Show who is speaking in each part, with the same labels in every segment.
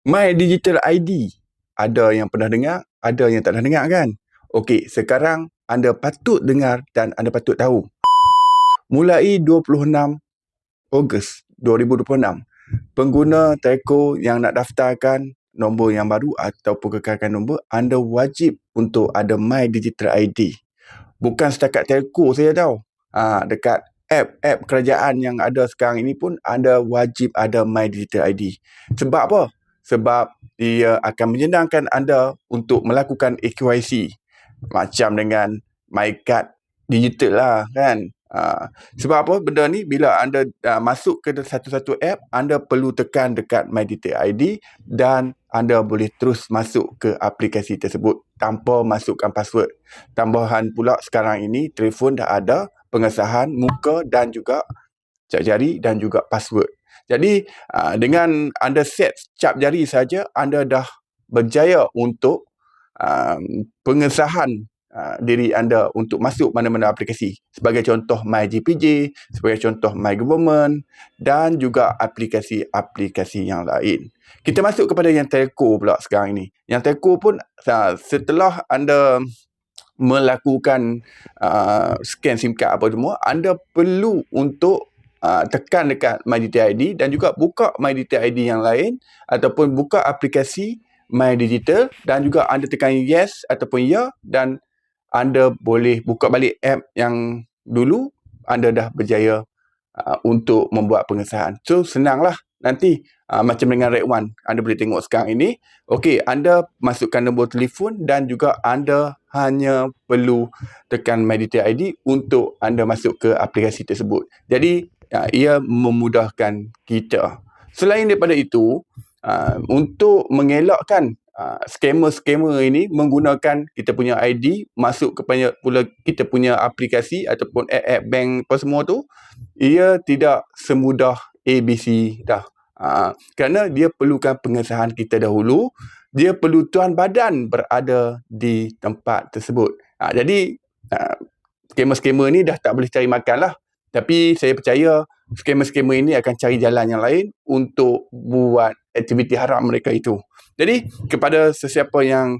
Speaker 1: My Digital ID. Ada yang pernah dengar, ada yang tak pernah dengar kan? Okey, sekarang anda patut dengar dan anda patut tahu. Mulai 26 Ogos 2026, pengguna telco yang nak daftarkan nombor yang baru ataupun kekalkan nombor, anda wajib untuk ada My Digital ID. Bukan setakat telco saja tau. Dekat app kerajaan yang ada sekarang ini pun anda wajib ada My Digital ID. Sebab apa? Sebab ia akan menyenangkan anda untuk melakukan EQIC. Macam dengan MyCard digital lah kan. Sebab apa benda ni, bila anda masuk ke satu-satu app, anda perlu tekan dekat My Digital ID dan anda boleh terus masuk ke aplikasi tersebut tanpa masukkan password. Tambahan pula sekarang ini telefon dah ada pengesahan muka dan juga cap jari dan juga password. Jadi dengan anda set cap jari saja, anda dah berjaya untuk pengesahan diri anda untuk masuk mana-mana aplikasi. Sebagai contoh MyGPJ, sebagai contoh MyGovernment dan juga aplikasi-aplikasi yang lain. Kita masuk kepada yang telco pula sekarang ini. Yang telco pun setelah anda melakukan scan SIM card apa semua, anda perlu untuk tekan dekat My Digital ID dan juga buka My Digital ID yang lain ataupun buka aplikasi My Digital dan juga anda tekan yes ataupun ya dan anda boleh buka balik app yang dulu anda dah berjaya untuk membuat pengesahan. So senanglah nanti macam dengan Red One anda boleh tengok sekarang ini. Okey, anda masukkan nombor telefon dan juga anda hanya perlu tekan My Digital ID untuk anda masuk ke aplikasi tersebut. Jadi ia memudahkan kita. Selain daripada itu, untuk mengelakkan scammer-scammer ini menggunakan kita punya ID masuk kepada pula kita punya aplikasi ataupun app bank apa semua tu, ia tidak semudah ABC dah. Kerana dia perlukan pengesahan kita dahulu, dia perlu tuan badan berada di tempat tersebut. Jadi scammer-scammer ni dah tak boleh cari makan lah. Tapi saya percaya scammer-scammer ini akan cari jalan yang lain untuk buat aktiviti haram mereka itu. Jadi kepada sesiapa yang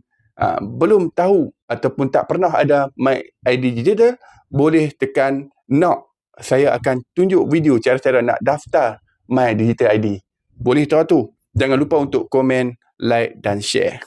Speaker 1: belum tahu ataupun tak pernah ada My ID Digital, boleh tekan nak. Saya akan tunjuk video cara-cara nak daftar My Digital ID. Boleh tahu tu. Jangan lupa untuk komen, like dan share.